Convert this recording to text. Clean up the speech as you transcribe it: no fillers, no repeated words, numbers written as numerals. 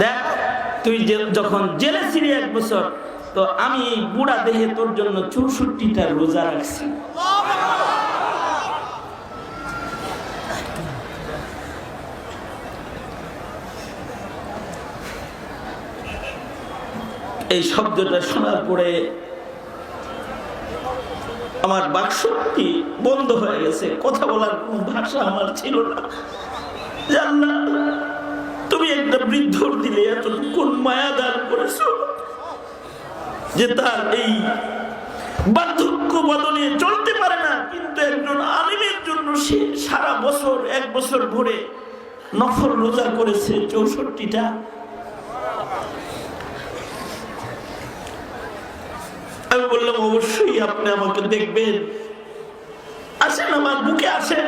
দেখ তুই যখন জেলে ছিলি 1 বছর, তো আমি বুড়া দেহে তোর জন্য 64টা রোজা রাখছি। এই শব্দটা শোনার পরে আমার বাকশক্তি বন্ধ হয়ে গেছে, কথা বলার কোনো ভাষা আমার ছিল না। জানলা তুমি একটা বৃদ্ধর দিলে এতক্ষণ মায়া দান করেছো যে তার এই বার্ধক্য বদলে চলতে পারে না, কিন্তু একজন আলিমের জন্য সে সারা বছর 1 বছর ভরে নফল রোজা করেছে 64টা। আমি বললাম অবশ্যই আপনি আমাকে দেখবেন, আসেন আমার বুকে আসেন।